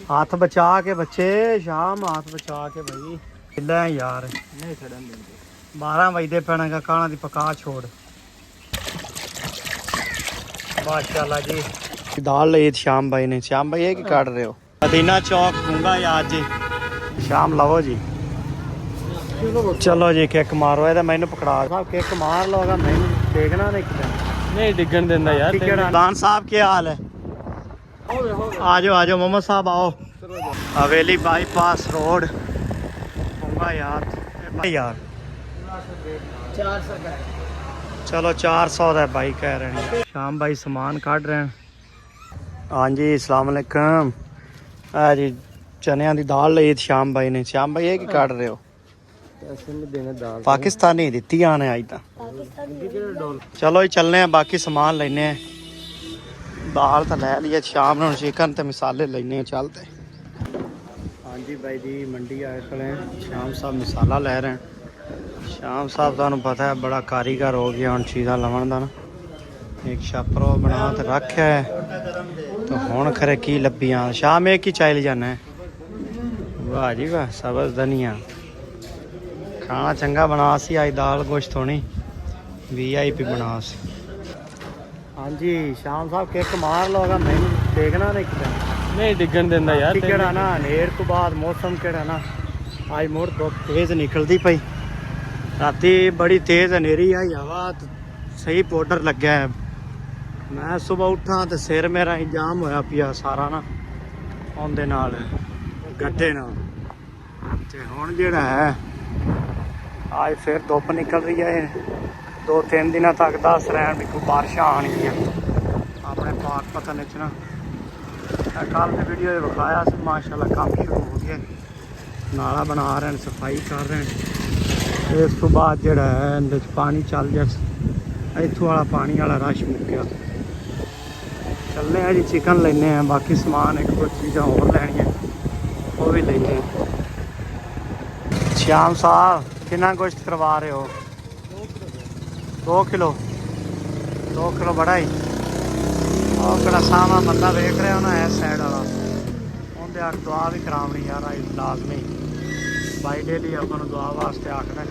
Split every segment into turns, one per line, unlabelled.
हाथ बचा के बच्चे शाम हाथ बचा के भाई ले यार
नहीं छड़न देंगे
12 बजते पैना का काना दी पका छोड़ माशाल्लाह जी दाल ली श्याम भाई ने। श्याम भाई ये की काट रहे हो? मदीना चौक दूंगा यार जी। शाम लवो जी। चलो जी किक मारो ये मैनू पकड़ा साहब किक मार लो मैनू देखना नहीं
डिगन देंदा यार।
दान साहब क्या हाल है? आ जाओ मोहम्मद साहब आओ। हवेली बाईपास रोड होगा यार यार
400 का
चलो 400 का भाई कह रहे हैं। शाम भाई सामान काट रहे हैं। हाँ जी अस्सलाम वालेकुम। जी चनिया की दाल ली श्याम भाई ने। श्याम भाई ये की काट रहे हो?
पैसे नहीं देने दाल
पाकिस्तानी दी आने अज तक। चलो जी चलने हैं बाकी सामान लेने दाल तो लै ली शाम में चिकन तो मिसाले लेने चलते। हाँ जी भाई जी मंडी आए खड़े हैं। श्याम साहब मिसाला लै रहे हैं। श्याम साहब तुहानू पता है बड़ा कारीगर हो गया हम चीज़ा लवन का ना। एक छापरो बना तो रखा है तो हुण खरे की लब्बियां शाम एक ही चाल जाना है। वाह जी वाह सबज धनिया खाना चंगा बना सी आज दाल गोश्त होनी VIP बना सी। हाँ जी शाम साहब किक मार लो मैनू देखना नहीं
डिगन देंदा यार।
केड़ा ना हनेर तो बाद मौसम केड़ा ना आज मुड़ धुप तेज निकलती पई। राती बड़ी तेज हनेरी आई हवा सही पाउडर लग्या है। मैं सुबह उठा तो सिर मेरा ही जाम होया पिया सारा ना आंदे नाल गड्ढे नाल ते हुण जेड़ा है आज फिर धुप निकल रही है। 2-3 दिनों तक दस रहे भी कोई बारिशां आनियां अपने पाक पतन च ना। कल की वीडियो विखाया से माशाल्लाह काम शुरू हो गया। नाला बना रहे हैं सफाई कर रहे हैं। इस तो बाद जोड़ा है इहदे च पानी चल जाए इत्थों वाला पानी वाला रश मुक्या। चलने हैं जी चिकन लेने हैं बाकी सामान एक दो चीज़ा होर लैनियां वो भी लेने हैं। श्याम साहब कितना गोश्त करवा रहे हो? 2 किलो 2 किलो बड़ा ही और कड़ा सामा बंदा वेख रहा होना है साइड वाला उनके आख दुआ भी करावनी यार आई लाजमी भाई डेली अपन दुआ वास्ते आखना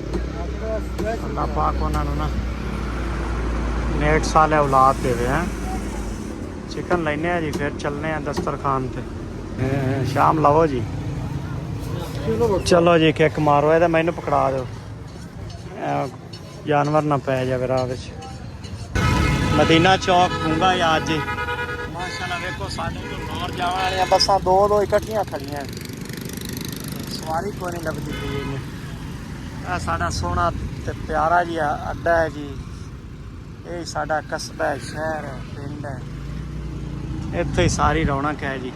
अल्लाह पाक उन्होंने ना नेट साल औलाद देवे हैं। चिकन लेने हैं जी फिर चलने हैं दस्तरखान पे। शाम लवो जी। चलो जी किक मारो ये मैनू पकड़ा दो जानवर ना पै जाए राह विच। मदीना चौक दूंगा यार जी। माशाल्लाह वेखो साडे तो बाहर जाने वाली बसां दो इकट्ठियां खड़ियां सवारी कोई नहीं लभदी पई इन्हें। साडा सोहना ते प्यारा जी अड्डा है जी। ये साडा कस्बा है शहर है पिंड है इत्थे ही सारी रौनक है जी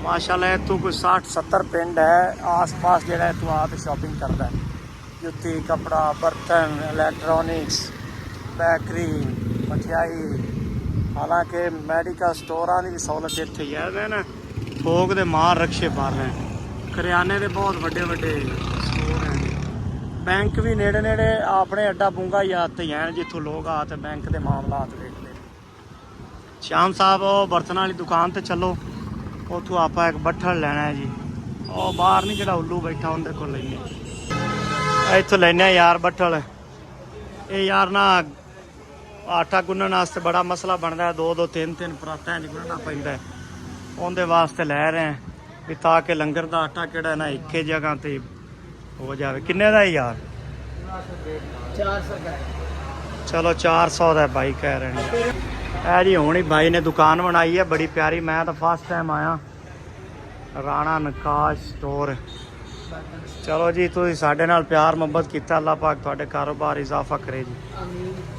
माशाल्लाह। इत्थों कोई 60-70 पिंड है आस पास जेड़ा इत्थों आप शॉपिंग करता है जुत्ती कपड़ा बर्तन इलैक्ट्रॉनिक्स बैकरी मठियाई हालांकि मेडिकल स्टोर की भी सहूलत इत्थे ही है ना। थोक दे मार रक्शे भर रहे हैं करियाने के बहुत वड्डे वड्डे स्टोर हैं। बैंक भी नेड़े नेड़े अपने अड्डा बूंगा ही आते हैं जितों लोग आते बैंक के मामलात देखते। श्याम साहब वो बर्तन वाली दुकान ते चलो उतों आप एक बट्ठल लेना है जी। और बाहर नहीं जो उल्लू बैठा उनके को लेने इतों लेने यार बट्ठल। ये यार ना आटा गुन्नण वास्ते बड़ा मसला बनता है 2-2 3-3 परातां गुन्नना पैंदा है उनके वास्ते लै रहे हैं भी ताकि लंगर का आटा किहड़ा ना एक ही जगह ते हो जाए। किन्ने दा यार?
400 का
चलो 400 का भाई कह रहे हैं। है जी हुण ही भाई ने दुकान बनाई है बड़ी प्यारी। मैं तो फर्स्ट टाइम आया राणा नकाश स्टोर। चलो जी तुसीं साडे नाल प्यार मुहब्बत कीता अल्लाह पाक तुहाडे कारोबार इजाफा करे जी।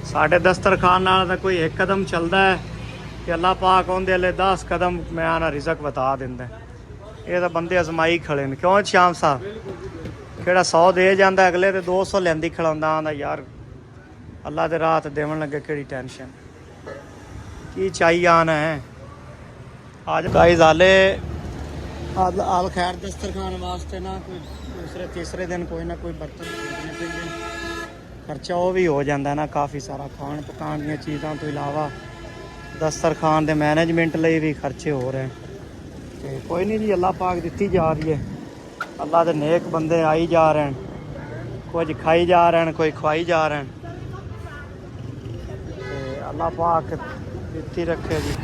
साडे दस्तरखान नाल तां कोई एक कदम चलदा है कि अल्लाह पाक उहदे अल्ले 10 कदम मैं आना रिजक बता दिंदा है। ये तो बंदे अजमाई खड़े ने क्यों श्याम साहब किहड़ा 100 दे जांदा अगले ते 200 लैंदी खड़ाउंदा आंदा यार अल्लाह दे राह ते देवन लगे किहड़ी टेंशन की चाहिए आना है। आज गाइस आले आल खैर दस्तरखान वास्ते ना कोई दूसरे तीसरे दिन कोई ना कोई बर्तन खरीदने पैंदे खर्चा वो भी हो जाता है ना काफ़ी सारा खान पकान दी चीज़ों तो इलावा दस्तरखान के मैनेजमेंट लिए भी खर्चे हो रहे हैं। ਤੇ ਕੋਈ ਨਹੀਂ ਜੀ, ਅੱਲਾਹ ਪਾਕ ਦਿੱਤੀ ਜਾ ਰਹੀ ਹੈ। ਅੱਲਾਹ ਦੇ ਨੇਕ ਬੰਦੇ ਆਈ ਜਾ ਰਹੇ ਹਨ, ਕੁਝ ਖਾਈ ਜਾ ਰਹੇ ਹਨ, ਕੋਈ ਖਵਾਈ ਜਾ ਰਹੇ ਹਨ। ਤੇ ਅੱਲਾਹ ਪਾਕ ਦਿੱਤੀ ਰੱਖੇ ਜੀ।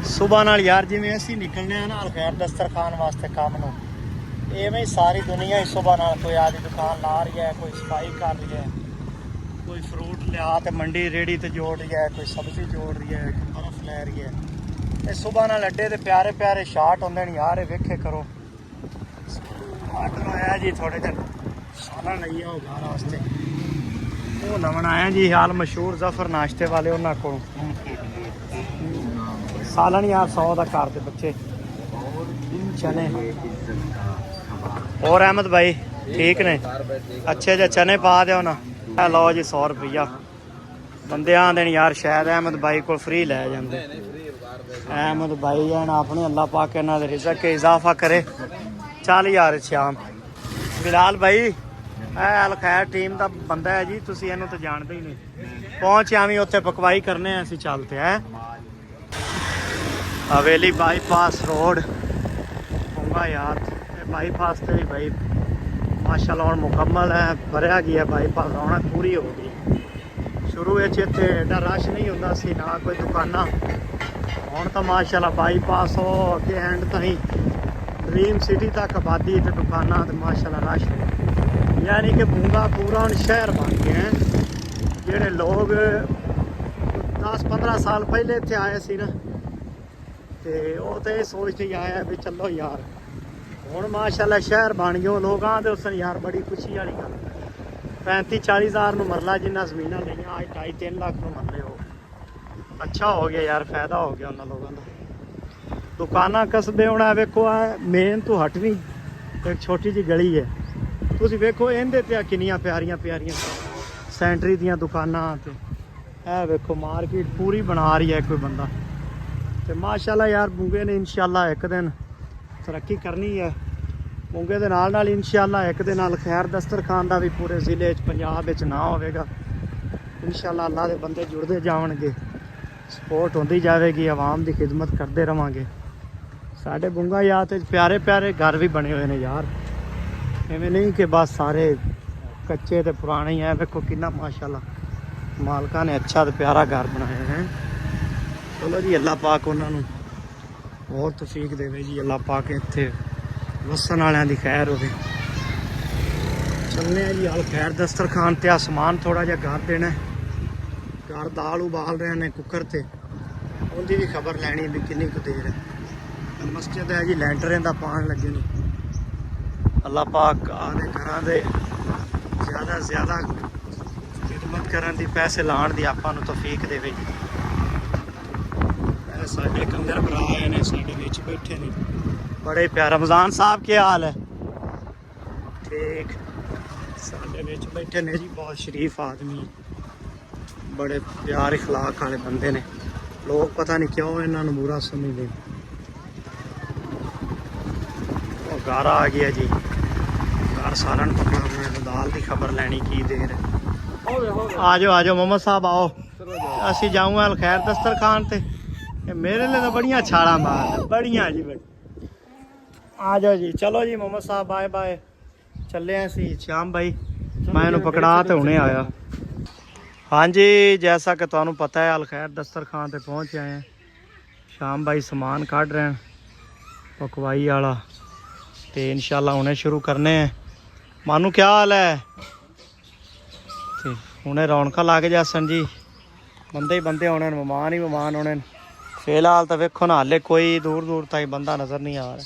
ਸੁਬਾਹ ਨਾਲ ਯਾਰ ਜਿਵੇਂ ਅਸੀਂ ਨਿਕਲਨੇ ਆ ਨਾ ਅਲਖੈਰ ਦਸਤਰਖਾਨ ਵਾਸਤੇ ਕੰਮ ਨੂੰ, ਇਵੇਂ ਹੀ ਸਾਰੀ ਦੁਨੀਆ ਹੀ ਸੁਬਾਹ ਨਾਲ ਕੋਈ ਆਦੀ ਦੁਕਾਨ ਲਾ ਰਹੀ ਹੈ, ਕੋਈ ਸਫਾਈ ਕਰ ਰਹੀ ਹੈ, ਕੋਈ ਫਰੂਟ ਲਿਆ ਤੇ ਮੰਡੀ ਰੇੜੀ ਤੇ ਜੋੜ ਰਹੀ ਹੈ, ਕੋਈ ਸਬਜ਼ੀ ਜੋੜ ਰਹੀ ਹੈ, ਬਰਫ਼ ਲੈ ਰਹੀ ਹੈ। ਇਹ ਸੁਬਾਹ ਨਾਲ ਅੱਡੇ ਦੇ ਪਿਆਰੇ ਪਿਆਰੇ ਸ਼ਾਟ ਹੁੰਦੇ ਨੇ ਯਾਰ, ਇਹ ਵੇਖੇ ਕਰੋ। ਆਰਡਰ ਆਇਆ ਜੀ ਥੋੜੇ ਦਿਨ ਸਾਲਣ ਲਈ ਆ ਉਹ ਘਰ ਵਾਸਤੇ, ਉਹ ਲਵਣ ਆਇਆ ਜੀ ਹਾਲ ਮਸ਼ਹੂਰ ਜ਼ਫਰ ਨਾਸ਼ਤੇ ਵਾਲੇ ਉਹਨਾਂ ਕੋਲ ਸਾਲਣ ਯਾਰ 100 ਦਾ ਘਰ ਦੇ ਬੱਚੇ ਚਨੇ। और अहमद भाई ठीक ने? अच्छे जे चने पा दो ना। लो जी 100 रुपया बंदे आंदे ने यार, शायद अहमद भाई को फ्री लै जांदे। अहमद भाई हैं अपने, अल्लाह पाक इन्हां दे रिज़क के इजाफा करे। 40,000 शाम। बिलाल भाई अल खैर टीम का बंदा है जी, तुसीं इहनूं तो जानते ही नहीं। पहुंच आवी उत्थे पकवाई करने असीं चलते हैं। हवेली बाईपास रोड होगा यार, बाईपास से भी भाई माशाल्लाह हुण मुकम्मल है, भरिया गया बाईपास, रौनक पूरी हो गई। शुरू इत्थे एडा रश नहीं हुंदा सी, ना कोई दुकाना। हुण तो माशाल्लाह बाईपास हो अगे एंड ताईं ड्रीम सिटी तक आबादी ते दुकाना ते माशाल्लाह रश, यानी कि बूंगा पूरा हुण शहर बन गया है। जिहड़े लोग 10-15 साल पहले इत्थे आए सी ना, ते ओह ते सोच के आया भी चलो यार ਹੁਣ ਮਾਸ਼ਾਅੱਲਾ ਸ਼ਹਿਰ ਬਣ ਗਿਆ। ਲੋਕ ਆਂਦੇ ਉਸ ਯਾਰ ਬੜੀ ਖੁਸ਼ੀ ਵਾਲੀ ਗੱਲ, 35-40 ਹਜ਼ਾਰ ਨੂੰ ਮਰਲਾ ਜਿੰਨਾ ਜ਼ਮੀਨਾਂ ਲਈਆਂ ਅੱਜ 2.5-3 ਲੱਖ ਨੂੰ ਮਰਲੇ ਹੋ। ਅੱਛਾ ਹੋ ਗਿਆ ਯਾਰ, ਫਾਇਦਾ ਹੋ ਗਿਆ ਉਹਨਾਂ ਲੋਕਾਂ ਦਾ। ਦੁਕਾਨਾਂ ਕਸਬੇ ਹੋਣਾ ਵੇਖੋ, ਆ ਮੇਨ ਤੋਂ ਹਟਵੀਂ ਇੱਕ ਛੋਟੀ ਜਿਹੀ ਗਲੀ ਹੈ, ਤੁਸੀਂ ਵੇਖੋ ਇਹਦੇ ਤੇ ਕਿੰਨੀਆਂ ਪਿਆਰੀਆਂ ਪਿਆਰੀਆਂ ਸੈਂਟਰੀ ਦੀਆਂ ਦੁਕਾਨਾਂ। ਤੇ ਇਹ ਵੇਖੋ ਮਾਰਕੀਟ ਪੂਰੀ ਬਣਾ ਰਹੀ ਹੈ ਕੋਈ ਬੰਦਾ। ਤੇ ਮਾਸ਼ਾਅੱਲਾ ਯਾਰ ਬੂਗੇ ਨੇ ਇਨਸ਼ਾਅੱਲਾ ਇੱਕ ਦਿਨ तरक्की करनी है। मूंगे दे नाल इंशाअल्लाह एक दे नाल खैर दस्तरखान का भी पूरे जिले पंजाब ना होगा। इंशाअल्लाह अल्लाह के बंदे जुड़ते जाएंगे, सपोर्ट होती जाएगी, आवाम की खिदमत करते रहेंगे। साढ़े बूंगा याद प्यारे प्यारे घर भी बने हुए हैं यार, इवें नहीं कि बस सारे कच्चे तो पुराने ही हैं। देखो कितना माशाअल्लाह मालका ने अच्छा तो प्यारा घर बनाया है। चलो जी अल्लाह पाक उन्होंने बहुत तौफीक देवे जी, अल्लाह पाक इत्थे वसन वालियां दी खैर होवे। चलने जी अल खैर दस्तरखान ते आसमान थोड़ा जिहा घर देना, घर दाल उबाल रहे हैं कुकर ते, उनकी भी खबर लैनी भी किन्नी कुछ देर है। मस्जिद है जी लैंटरें दा पान लगे ने। अल्लाह पाक आदे घरां दे ज़्यादा ज़्यादा खिदमत करन दी, पैसे लाण दी आपां नूं तौफीक देवे जी। साढ़े कंगर भरा आए ने, साढ़े विच बैठे ने, बड़े प्यार। रमज़ान साहब क्या हाल है? ठीक, साढ़े विच बैठे ने जी, बहुत शरीफ आदमी, बड़े प्यार इखलाक वाले बंदे ने। लोग पता नहीं क्यों इन्होंने बुरा समझते। गारा आ गया जी, घर सालन पकड़ा हुआ है, दाल की खबर लैनी की देर है। आ जाओ मोहम्मद साहब आओ, असी जाऊँ अल खैर दस्तरखान ते। मेरे लिए तो बढ़िया छाड़ा मार, बढ़िया जी बड़ी। आ जाओ जी, चलो जी मोहम्मद साहब बाय बाय, चले हैं सी श्याम भाई, मैं इन्हूं पकड़ा तो हुणे आया। हाँ जी, जैसा कि तुहानूं पता है अल खैर दस्तरखान ते पहुँच आए हैं। श्याम भाई समान कढ़ रहे हैं पकवाई वाला, तो इंशाल्लाह हुणे शुरू करने हैं। मानू क्या हाल है? ते हुणे रौनक लग जासन जी, बंदे ही बंदे होने, मेहमान ही मेहमान होने। फिलहाल तो वेखो ना हाले कोई दूर दूर तक बंदा नज़र नहीं आ रहा,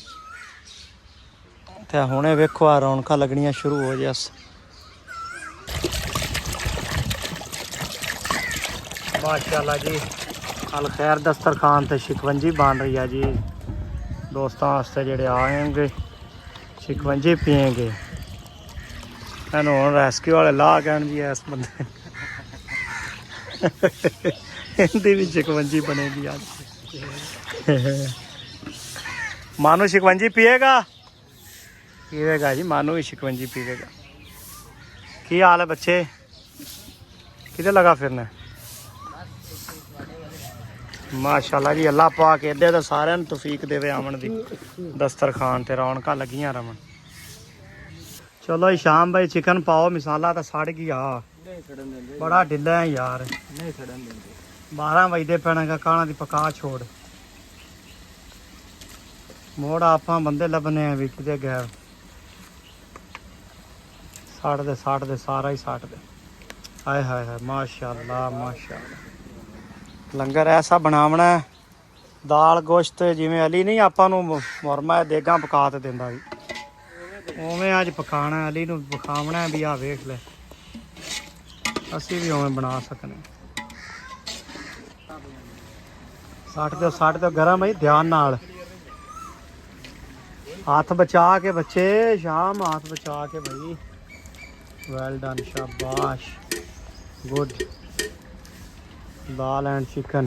तो हुणे वेखो आ रौनक लगनियां शुरू हो जास। माशाल्लाह जी अल खैर दस्तरखान ते शिकवंजी बन रही है जी। दोस्तों वास्ते जेड़े आएंगे शिकवंजी पियेंगे। इन्हूं हुण रेस्क्यू वाले ला गए जी इस बंदे इनकी भी शिकवंजी बनेगी आज। मानू शिकवंजी पिएगा? पीवेगा जी, मानू भी शिकवंजी पीवेगा। की हाल है बच्चे, किधर लगा फिरना? ਮਾਸ਼ਾਅੱਲਾ ਜੀ, ਅੱਲਾ ਪਾਕ ਇਹਦੇ ਤਾਂ ਸਾਰਿਆਂ ਨੂੰ ਤੌਫੀਕ ਦੇਵੇ ਆਮਣ ਦੀ। ਦਸਤਰਖਾਨ ਤੇ ਰੌਣਕਾਂ ਲੱਗੀਆਂ ਰਮਨ। ਚਲੋ ਜੀ ਸ਼ਾਮ ਭਾਈ ਚਿਕਨ ਪਾਓ, ਮਸਾਲਾ ਤਾਂ ਸੜ ਗਿਆ,
ਨਹੀਂ ਖੜਨ ਦਿੰਦੇ,
ਬੜਾ ਢਿੱਲਾ ਹੈ ਯਾਰ।
ਨਹੀਂ ਖੜਨ ਦਿੰਦੇ।
12 ਵਜੇ ਪੈਣਾਗਾ ਕਾਣਾ ਦੀ ਪਕਾ ਛੋੜ। ਮੋੜ ਆਪਾਂ ਬੰਦੇ ਲੱਭਨੇ ਆ ਵੀ ਕਿਤੇ ਗਏ। ਸੱਟ ਦੇ ਸਾਰਾ ਹੀ ਸੱਟ ਦੇ। ਹਾਏ ਹਾਏ ਹਾਏ ਮਾਸ਼ਾਅੱਲਾ ਮਾਸ਼ਾਅੱਲਾ। ਲੰਗਰ ਐਸਾ ਬਣਾਵਣਾ ਹੈ, ਦਾਲ ਗੋਸ਼ਤ ਜਿਵੇਂ ਅਲੀ ਨਹੀਂ ਆਪਾਂ ਨੂੰ ਮੁਰਮਾ ਦੇਗਾਂ ਪਕਾ ਤੇ ਦਿੰਦਾ ਵੀ, ਉਵੇਂ ਅੱਜ ਪਕਾਣਾ। ਅਲੀ ਨੂੰ ਵਿਖਾਵਣਾ ਵੀ ਆ ਵੇਖ ਲੈ, ਅਸੀਂ ਵੀ ਉਵੇਂ ਬਣਾ ਸਕਨੇ। ਸੱਟ ਦਿਓ ਗਰਮ ਹੈ, ਧਿਆਨ ਨਾਲ ਹੱਥ ਬਚਾ ਕੇ ਬੱਚੇ, ਸ਼ਾਮ ਹੱਥ ਬਚਾ ਕੇ ਭਾਈ। ਵੈਲ ਡਨ, ਸ਼ਾਬਾਸ਼, ਗੁੱਡ। Dal and chicken.